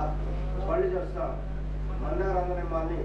आप पढ़ लीजिए उसका मंदारंगने मानी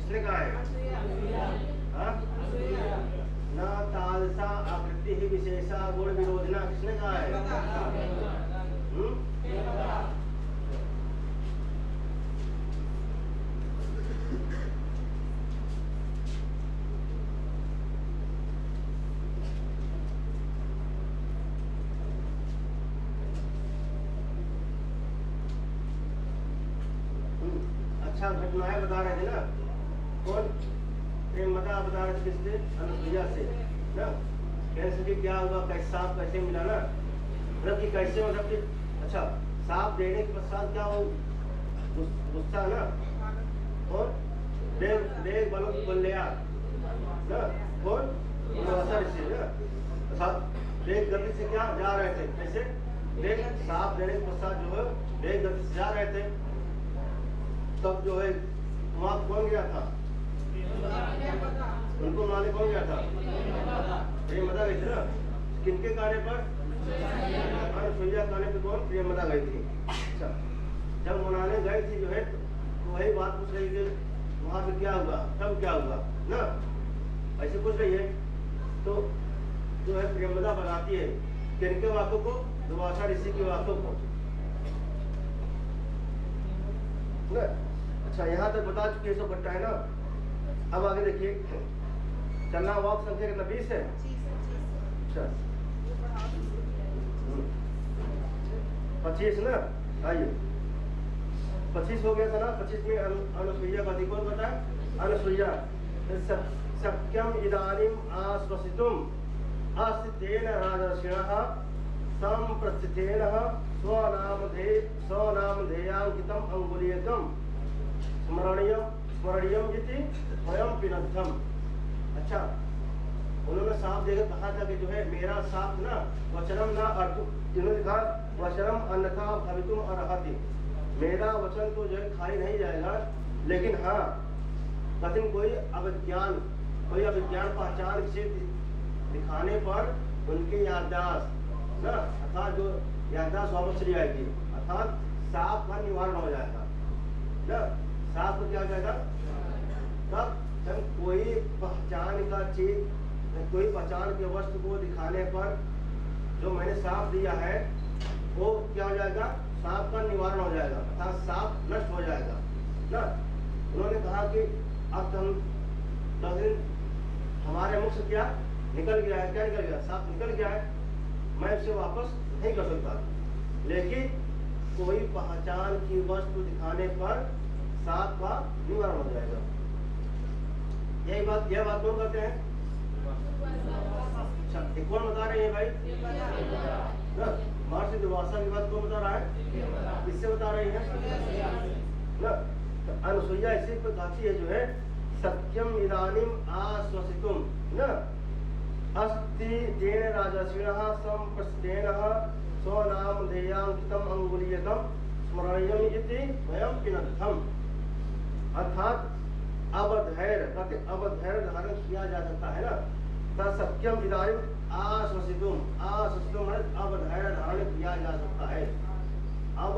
इसने कहा है न तालसा आकृति ही विशेषा गुण विरोधना, किसने कहा है? अच्छा घटनाएं बता रहे थे ना, कौन? प्रेमदा बता रहे थे, किससे? अनुसुईया से ना। कैसे कि क्या हुआ, कैसे सांप कैसे मिला ना, मतलब कि कैसे, मतलब कि अच्छा सांप देने के पश्चात क्या हो, गुस्सा ना, कौन? देव बलो बोल लिया ना, कौन? असर से ना, देख गति से क्या जा रहे थे, कैसे? देख सांप देने के पश्चात जो है देख गति से जा रहे थे, तब जो है वहाँ कौन गया था? उनको माने कौन गया था? प्रेमदा गई थी ना। किनके कहने पर? अनुसुईया कहने पर कौन? प्रेमदा गई थी। अच्छा, जब मनाने गई थी जो है तो वही बात पूछ रही थी, वहाँ पे क्या हुआ, तब क्या हुआ ना, ऐसे पूछ रही है। तो जो है प्रेमदा बताती है किनके वाक्यों को? दुर्वासा ऋषि के वाक्यों को ना। अच्छा, यहाँ तक बता चुके सब घटना है ना। अब आगे देखिए, चलना वाक संख्या कितना? 20 है। अच्छा 25 ना, आइए 25 हो गया था ना। 25 में अनुसुईया का कौन बताया? अनुसुईया। सत्यम इदानीम आश्वसितुम अस्थितेन राजर्षिणः संप्रस्थितेन स्वनामधेयांकितम अंगुलीयकम स्मरणीयम इति स्वयं पिनद्धम। अच्छा, उन्होंने साफ देखकर कहा था कि जो है मेरा साफ ना वचनम ना अर्थ, इन्होंने कहा वचनम अन्यथा भवितुम अर्हति, मेरा वचन तो जो है खाली नहीं जाएगा, लेकिन हाँ कठिन कोई अविज्ञान पहचान से दिखाने पर उनकी याददाश्त ना, अर्थात जो याददाश्त वापस चली आएगी, अर्थात साफ का निवारण हो जाएगा ना। साफ को क्या हो जाएगा? तब जब कोई पहचान का चीज, कोई पहचान के वस्तु को दिखाने पर जो मैंने साफ दिया है वो क्या हो जाएगा? साफ का निवारण हो जाएगा, अर्थात साफ नष्ट हो जाएगा ना। उन्होंने कहा कि अब हमारे मुख से क्या निकल गया है, क्या निकल गया? साफ निकल गया है, मैं उसे वापस नहीं कर सकता, लेकिन कोई पहचान की वस्तु दिखाने पर साफ का निवारण हो जाएगा। यह बात कौन कहते हैं? कौन बता रहे हैं भाई? महर्षि दुर्वासा की बात कौन बता रहा है? किससे बता रही है ना? अनुसुईया इसी पर कहती है जो है सत्यम इदानीम आश्वसितुम न अस्ति तेन राजस्विनः संप्रस्तेन स्वनामधेयांकितम अंगुलीयकम स्मरणीयम इति वयं पिनद्धम। अर्थात अब धैर्य धारण किया जा सकता है ना। सत्यम इदानीम आश्वसितुम अब धैर्य धारण किया जा सकता है, अब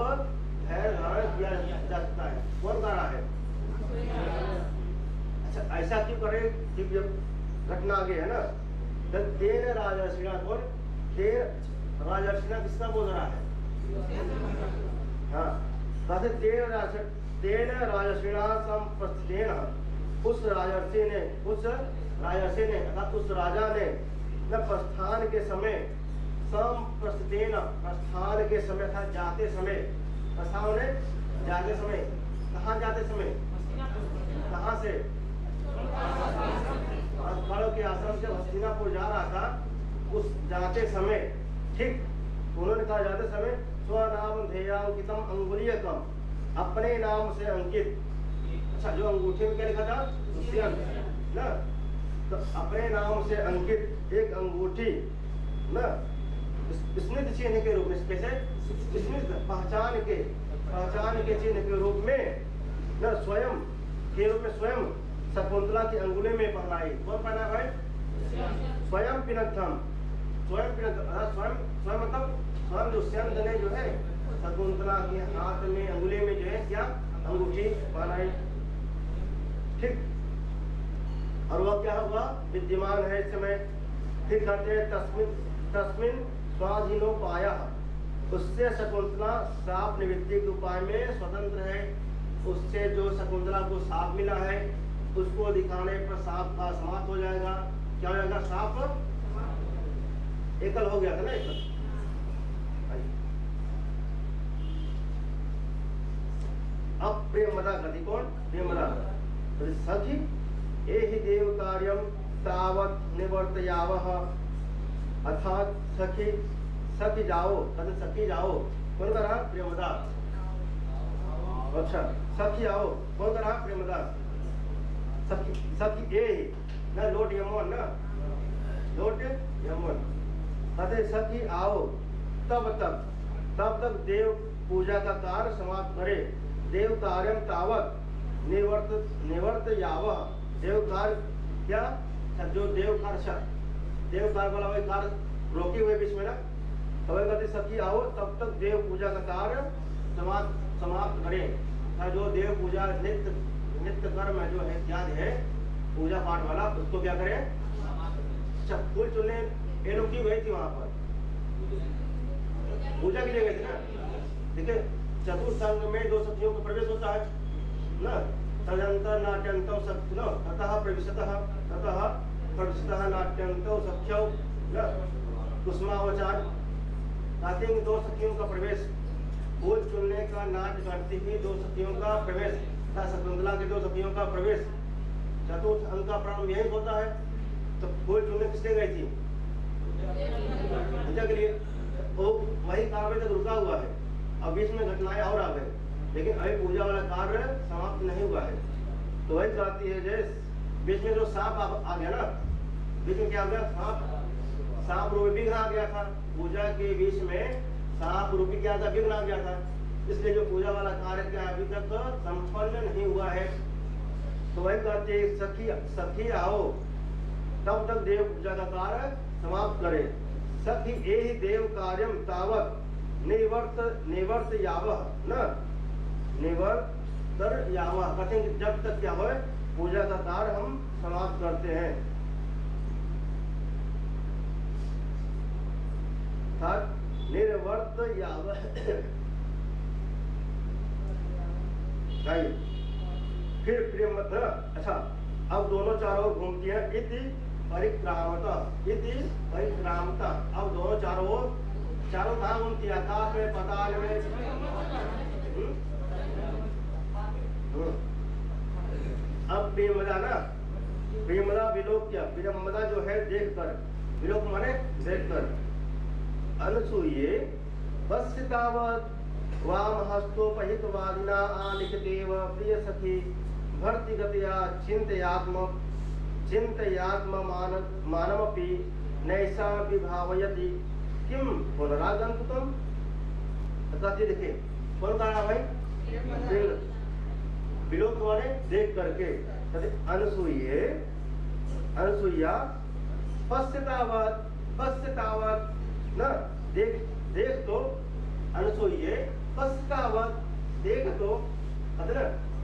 धैर्य धारण किया जा सकता है। कौन कह रहा है? अच्छा, ऐसा क्यों करे? जब घटना आगे है ना, तेन राजर्षिणा, कौन? तेन राजर्षिणा किसका बोल रहा है? हाँ, तेन राजर्षिणा संप्रस्तेन, उस राजर्षि ने अर्थात उस राजा ने न प्रस्थान के समय, संप्रस्तेन प्रस्थान के समय था, जाते समय, प्रस्थान ने जाते समय, कहाँ जाते समय? कहाँ से? खड़ग के आश्रम से हस्तिनापुर जा रहा था, उस जाते समय, ठीक उन्होंने कहा जाते समय स्वनाम ध्येयांकितम अंगुलीयकम, अपने नाम से अंकित। अच्छा, जो अंगूठे में क्या लिखा था? दुष्यंत ना, तो अपने नाम से अंकित एक अंगूठी ना, स्मृति चिन्ह के रूप में, कैसे स्मृति पहचान के चिन्ह के रूप में न स्वयं के रूप में स्वयं शकुंतला की अंगुली में पहनाई। कौन पहना भाई? स्वयं पिनद्धम, स्वयं मतलब स्वयं दुष्यंत ने जो है शकुंतला के हाथ में, अंगुली में जो है क्या अंगूठी पहनाई, ठीक। और वह क्या हुआ? विद्यमान है इस समय। फिर कहते हैं तस्मिन स्वाधीनो पाया, उससे शकुंतला साप निवृत्ति के उपाय में स्वतंत्र है। उससे जो शकुंतला को साप मिला है उसको दिखाने पर साप का समाप्त हो जाएगा। क्या हो जाएगा? साप एकल हो गया था ना, एकल। अब प्रेमदा गति, कौन? प्रेमदा सखी एहि देव कार्यम तावत निवर्तयावः, अर्थात सखी जाओ, कहते सखी जाओ। कौन कर रहा? प्रेमदा। अच्छा, सखी आओ, कौन कर रहा? प्रेमदा। सखी ए ना, लोट यमन ना, लोट यमन, कहते सखी आओ, तब तक देव पूजा का कार्य समाप्त करे। देव कार्यम तावत निवर्त यावः, देव कार्य क्या? जो देव कार्य वाला वही कार्य रोके हुए बीच में ना, तो वही कहते सखी आओ तब तक देव पूजा का कार्य समाप्त करें। जो देव पूजा नित्य कर्म जो है, क्या है पूजा पाठ वाला, उसको क्या करें? अच्छा, फूल चुनने ये लोग क्यों गई थी वहां पर? पूजा के लिए गए थे ना। देखिए, चतुर्संग में दो सखियों का प्रवेश होता है ना, तदंतर नाट्यंतौ सख्य ततः प्रविशतः नाट्यंतौ सख्यौ न कुसुमावचार, कहते हैं दो सखियों का प्रवेश, फूल चुनने का नाट्य करती हुई दो सखियों का प्रवेश, शकुंतला के दो सखियों का प्रवेश, चतुर्थ अंग का प्रारंभ यही होता है। तो फूल चुनने किसने गई थी? पूजा के लिए। वो वही कार्य तक रुका हुआ है। अब बीच में घटनाएं और आ गई, लेकिन अभी पूजा वाला कार्य समाप्त नहीं हुआ है। तो वही कहती है जैसे बीच में जो सांप आ गया ना, बीच में क्या आ गया, सांप रूपी विघ्न आ गया था। पूजा के बीच में सांप रूपी क्या था, विघ्न आ गया था। इसलिए जो पूजा वाला कार्य क्या अभी तक संपन्न नहीं हुआ है। तो वही कहते हैं सखी आओ, तब तक देव पूजा का कार्य समाप्त करे। सखी एहि देव कार्यम तावत निवर्त यावह न निवर्तर यावह, कहते हैं जब तक क्या हो पूजा का कार्य हम समाप्त करते हैं। निर्वर्त यावह फिर प्रेम अच्छा, अब दोनों चारों घूमती हैं। इति परिक्रामता अब दोनों चारों कहाँ घूमती है, आकाश में, पाताल में। अब प्रेमदा विलोक क्या, प्रेमदा जो है देखकर, विलोक माने देखकर। अनुसूये पश्चितावत वामहस्तोपहितवादिना आलिखितेव प्रिय सखी भर्तिगतया चिन्तयात्म मानमपि नैषा विभावयति किं पुनरागन्तुकम्। कहते देखिए कौन कहा भाई, विलोक माने देख करके। अनुसूया पश्चातावत न देख तो, अनुसूये पश्चातावत देख तो,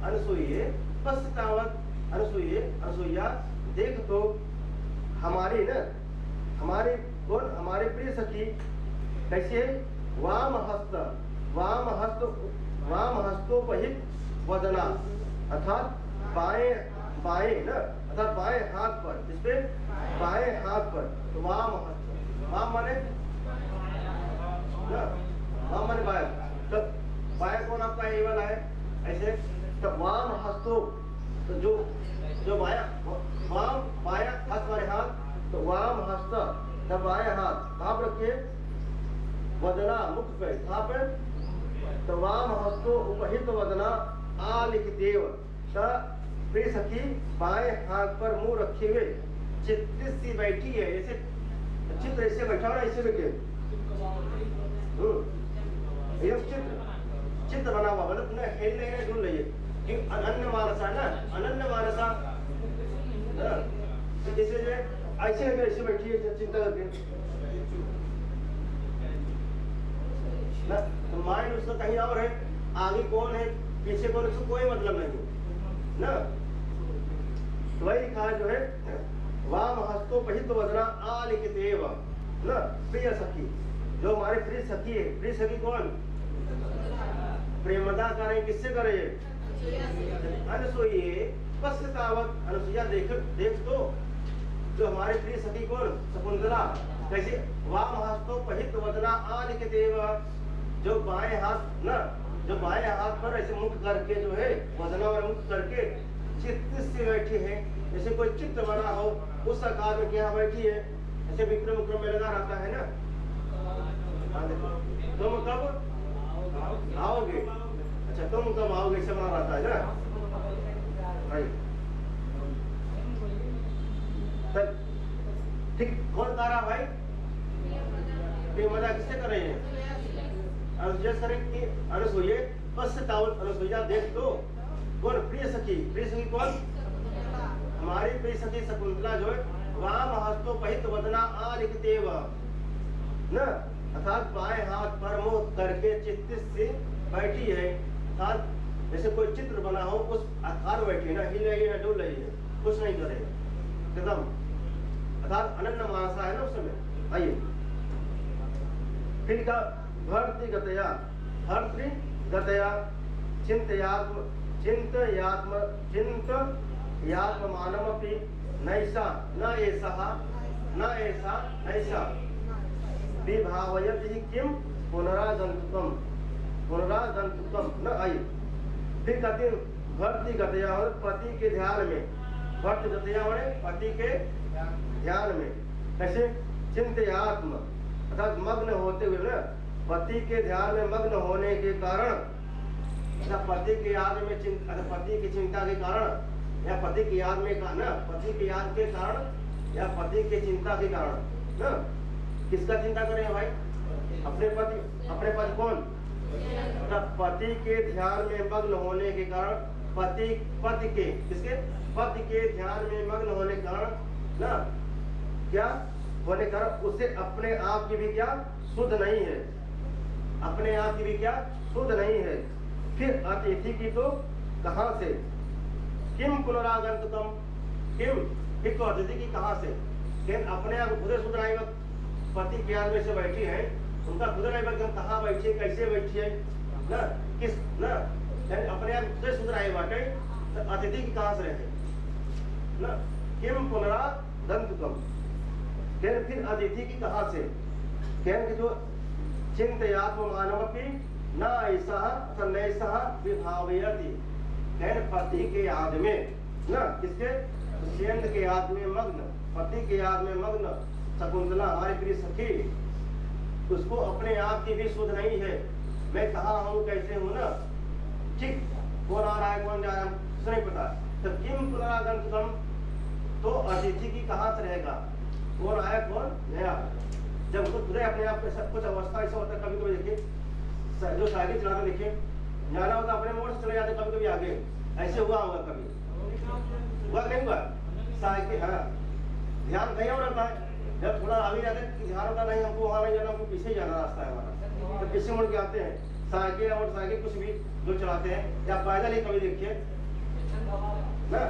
अनुसूये पश्चातावत अनुसूया देख तो हमारी न हमारे कौन, हमारे प्रिय सखी कैसे वामहस्तोपहित वदना, अर्थात बाएं न अर्थात बाएं हाथ पर, इस पे बाएं हाथ पर। तो वाम माने बाएं, तब बाएं कौन आपका ये वाला है ऐसे, तब वाम हस्तो, तो जो बाया हाथ हमारे हाथ, तो वाम हस्त तब बाया हाथ कहाँ पर रखिए, वदना मुख पे, कहाँ पे, तो वाम हस्तो उपहित वदना आलिखितेव, प्रिय सखी बाएं हाथ पर मुंह रखे हुए चित्ती बैठी है, ऐसे चित्र ऐसे बैठा हो ना, ऐसे बैठे चित्र बना हुआ, मतलब तुमने खेल नहीं ढूंढ रही है। अनन्य मानसा ना, अनन्य मानसा जैसे जो ऐसे ऐसे बैठी है चिंता करके ना, तो माइंड उसका कहीं और है, आगे कौन है पीछे कौन, उसको कोई मतलब नहीं ना। तो वही कहा जो है वाम हस्तोपहित वदना आलिखितेव ना प्रिय सखी, जो हमारे प्रिय सखी है। प्रिय सखी कौन, प्रेमदा करें, किससे करे, अनुसूये पश्चातावत, अनुसूया देख तो, जो हमारे प्रिय सखी कौन, शकुंतला कैसे, वाम हस्तोपहित वदना आलिखितेव, जो बाएं हाथ ना, जो बाएं हाथ पर ऐसे मुख करके जो है वदना और मुख करके चित्त से बैठी है, जैसे कोई चित्र बना हो उस आकार में क्या बैठी है, ऐसे विक्रम विक्रम में लगा रहता है ना। तुम कब आओगे, अच्छा तुम कब आओगे, ऐसे बना रहता है ना भाई। ठीक, कौन गा रहा भाई, प्रेमदा किससे कर रहे हैं, अनुसूये पश्चातावत, अनुसूया देख तो कौन, प्रिय सखी कौन, हमारी प्रिय सखी शकुंतला जो है वाम हस्तोपहित वदना आलिखितेव न, अर्थात बाएं हाथ पर मुंह करके चित्त से बैठी है, अर्थात जैसे कोई चित्र बना हो उस आकार बैठी है ना, हिल रही है, डुल रही है, कुछ नहीं करेगा एकदम, अर्थात अनन्य मानसा है ना उस समय। आइए फिर का भर्तृगतया चिन्तयात्म मानमपि नैषा न ऐसा विभावयति किं पुनरागन्तुकम् न आई। फिर कहते हैं भर्तृगतया, पति के ध्यान में, भर्तृगतया माने पति के ध्यान में, कैसे, चिन्तयात्म अर्थात मग्न होते हुए ना, पति के ध्यान में मग्न होने के कारण, पति की याद में पति की चिंता के कारण, या पति की याद में ना, पति की याद के कारण या पति की चिंता के कारण ना, किसका चिंता करें भाई? अपने पति। अपने पति कौन? पति के ध्यान में मग्न होने के कारण, पति के किसके? पति के ध्यान में मग्न होने के कारण ना, क्या होने के कारण उसे अपने आप की भी क्या शुद्ध नहीं है, अपने आप की भी क्या शुद्ध नहीं है। फिर अतिथि की तो कहां से? किम पुनरागंतुकम, किम फिर तो अतिथि की कहां से? लेकिन अपने आप खुद शुद्ध नहीं, पति के याद में से बैठी है, उनका खुद नहीं बल्कि हम कहाँ बैठिए, कैसे बैठिए ना, किस ना, अपने आप खुद शुद्ध नहीं बाटे, तो अतिथि की कहां से रहे ना? किम पुनरागंतुकम, फिर अतिथि की कहां से? कि जो चिंतयात्म मानवपि न ऐसा नैसा विभावयति, पति के याद में ना, किसके? दुष्यंत के याद में मग्न, पति के याद में मग्न शकुंतला हमारी प्रिय सखी, उसको अपने आप की भी शुद्ध नहीं है, मैं कहाँ हूँ, कैसे हूँ ना, ठीक, कौन आ रहा है कौन जा रहा है उसे नहीं पता। तो किम पुनरागंतुकम, तो अतिथि की कहाँ से रहेगा, कौन आया कौन नया। जब खुद खुद अपने आप सब कुछ अवस्था ऐसा होता है, कभी कभी देखिए जो साइकिल चलाते देखिए, जाना होता अपने मोड़ से चले जाते, कभी कभी आगे, ऐसे हुआ होगा कभी, हुआ नहीं हुआ? साइकिल, हाँ, ध्यान कहीं और रहता है, जब थोड़ा आगे जाते हैं ध्यान होता नहीं, हमको वहाँ नहीं जाना, हमको पीछे ही जाना रास्ता है हमारा, तो पीछे मुड़ के आते हैं। साइकिल और साइकिल कुछ भी जो चलाते हैं, या पैदल ही कभी देखिए ना,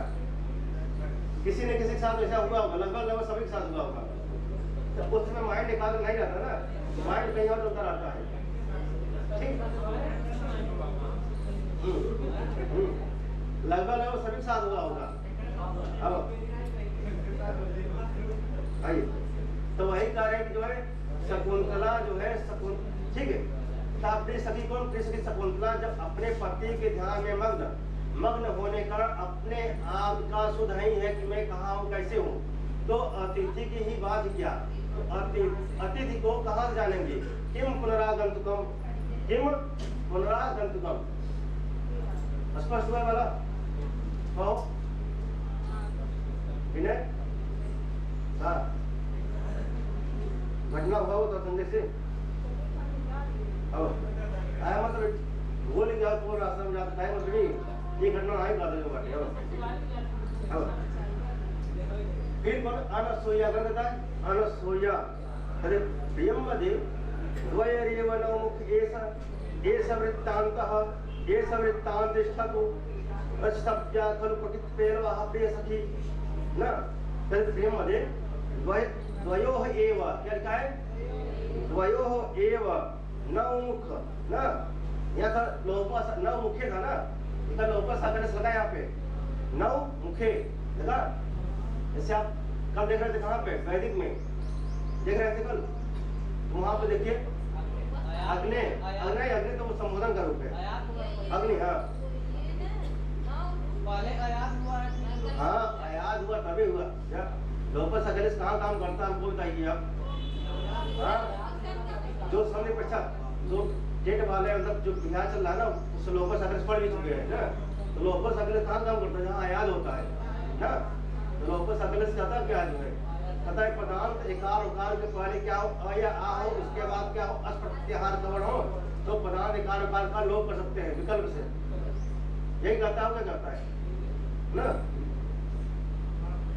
किसी न किसी के साथ ऐसा हुआ होगा, लगभग सभी के साथ हुआ होगा। तो उस समय माइंड एकाग्र नहीं रहता ना, माइंड कहीं और चलता रहता है, ठीक, लगभग सभी के साथ हुआ होगा। अब आइए, तो वही कारण जो है शकुंतला जो है, ठीक है, प्रिय सखी कौन? प्रिय सखी शकुंतला जब अपने पति के ध्यान में मग्न होने का अपने आप का शुद्ध नहीं है कि मैं कहाँ हूँ, कैसे हूँ, तो अतिथि की ही बात क्या, तो अतिथि को कहाँ से जानेंगे? किम पुनरागंतुकम, किम पुनरागंतुकम, स्पष्ट हुआ वाला हो विनय? हाँ, घटना हुआ हो तो संदेश से आया, मतलब भूल गया तो रास्ता में जाता टाइम, मतलब ये घटना आई बात है। फिर कौन? अनसूया कहता है, अनसूया, अरे प्रियंवदे द्वयरेव नवमुख एष वृत्तान्तः, एष वृत्तान्तिष्ठतु अष्टभ्या खलु पठितपेलवः प्रिय सखी ना, फिर प्रियंवदे द्वयोः एव, क्या लिखा है? द्वयोः एव नवमुख ना, यहाँ था लोपा, नव मुखे था ना, इधर लोपा सागर से लगा यहाँ पे, नव मुखे लगा। जैसे आप कल देख रहे थे कहाँ पे? वैदिक में देख रहे थे कल, तो वहाँ पे देखिए अग्नि, अग्नि, अग्नि तो वो संबोधन का रूप है, अग्नि, हाँ हाँ, आयात हुआ तभी हुआ। लोपा सागर से कहाँ काम करता है हमको बताइए आप, हाँ, जो सामने पीछा जो जेट वाले मतलब जो बिहार चल रहा है ना, उससे लोपस अगर पढ़ भी चुके हैं ना, तो लोपस अगले कहाँ काम करता है? जहाँ आयात होता है ना, तो लोपस अगले से ज्यादा क्या जो है कहता है पदार्थ एकार उकार के पहले क्या हो, अ या आ हो, उसके बाद क्या हो, अस प्रत्याहार कवण हो, तो पदार्थ एकार उकार का लोप कर सकते हैं विकल्प से, यही कहता है, क्या कहता है ना।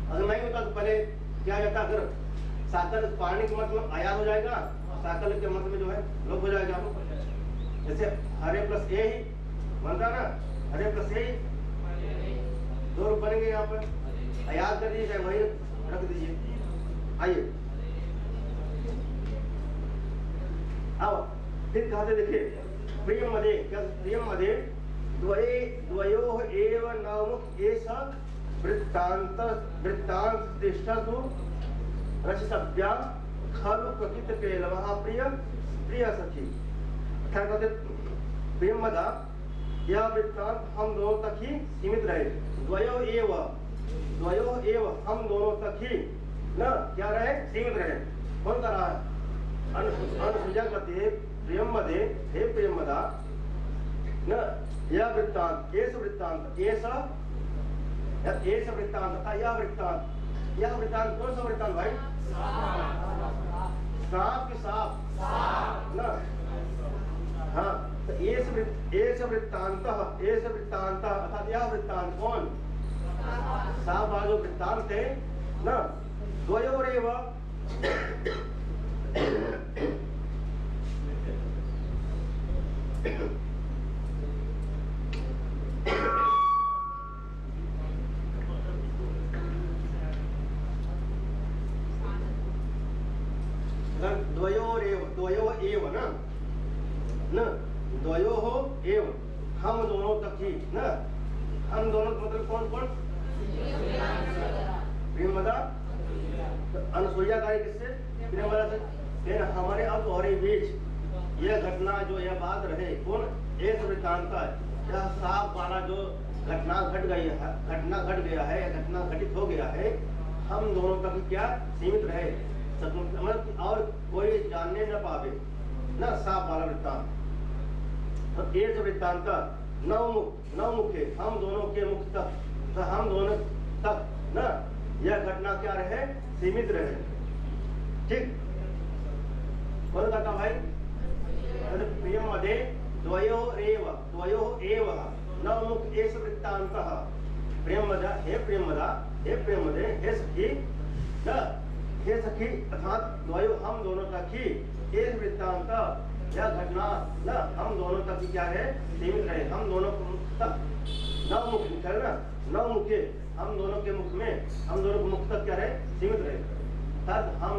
अगर नहीं होता तो पहले क्या जाता, अगर साकल पानी के मत में आयात हो जाएगा, साकल के मत में जो है लोप हो जाएगा। जैसे हरे प्लस ए ही बनता ना, हरे प्लस ए दो रूप बनेंगे, यहाँ पर याद कर दीजिए, वही रख दीजिए। आइए आओ, फिर कहते देखिए प्रियम मदे, क्या प्रियम मदे द्वयोः एव नवमुख एष वृत्तान्त तिष्ठतु रचितव्या खलु प्रकृत पेलवः प्रिय प्रिय सखी। कहते प्रियम मदा, यह वृत्तांत हम दोनों तक ही सीमित रहे, द्वयोः एव हम दोनों तक ही न क्या रहे, सीमित रहे। कौन कर रहा है? अनुसुईया कहती है प्रियमदे हे प्रियमदा न यह वृत्तांत एष वृत्तांत एष वृत्तांत तथा यह वृत्तांत कौन सा वृत्तांत भाई? सांप की सांप न। हाँ तो एष वृत्तांत अर्थात यह वृत्तांत कौन? सांप वाला जो वृत्तांत है न। द्वयोरेव हम दोनों तक ही न। हम दोनों मतलब कौन कौन? प्रियमदा अनुसूया कार्य किससे? प्रियमदा से। फिर हमारे अब और बीच यह घटना जो यह बात रहे कौन? एष वृत्तांत यह सांप वाला जो घटना घट गया है घटना घटित हो गया है, हम दोनों तक क्या सीमित रहे, मतलब और कोई जानने न पावे न सांप वाला वृत्तांत। एष वृत्तांत नवमुखे हम दोनों के मुख तक, तो हम दोनों तक न यह घटना क्या रहे? सीमित रहे। ठीक कौन कहता भाई? प्रियमदे द्वयोरेव नवमुख एष वृत्तान्तः। प्रियमदा हे प्रियमदे हे सखी न, हे सखी अर्थात द्वयो हम दोनों तक ही एष वृत्तांत यह घटना न हम दोनों तक क्या है? सीमित रहे। हम दोनों तक नवमुख लिखा है ना, नवमुखे हम दोनों के मुख में, हम दोनों के मुख तक क्या रहे? सीमित रहे। तब हम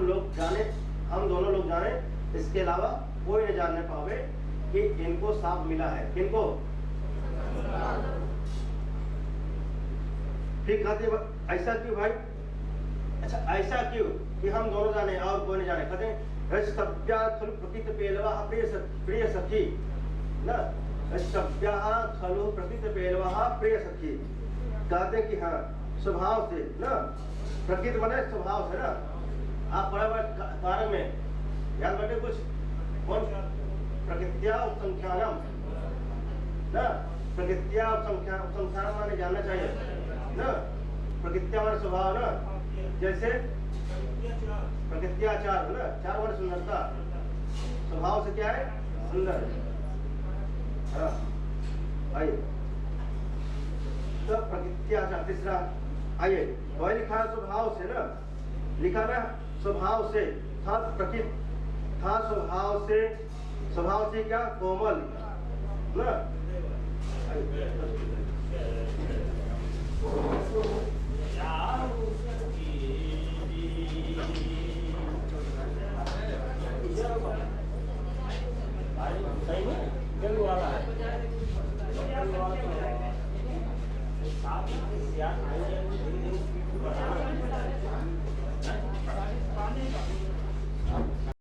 दोनों लोग जाने, इसके अलावा कोई नहीं जानने पावे कि इनको सांप मिला है। किनको? ठीक कहते ऐसा क्यों भाई? अच्छा ऐसा क्यों कि हम दोनों जाने और कोई नहीं जाने? कहते खलु प्रकृत पेलवा प्रिय सखी न। खलु प्रकृत पेलवा प्रिय सखी कहते कि हाँ स्वभाव से न, प्रकृति बने स्वभाव से ना। आप बराबर कारक में याद बैठे कुछ कौन? प्रकृत्या उपसंख्यानम न। प्रकृत्या उपसंख्यानम माने जानना चाहिए न। प्रकृत्या माने स्वभाव न, जैसे प्रकृत्याचार है ना, 4 वर्ष सुंदरता, स्वभाव से क्या है? सुंदर। हाँ आइए तो प्रकृत्याचार तीसरा आइए वही लिखा स्वभाव से ना, लिखा ना स्वभाव से था प्रकृति था स्वभाव से क्या? कोमल ना।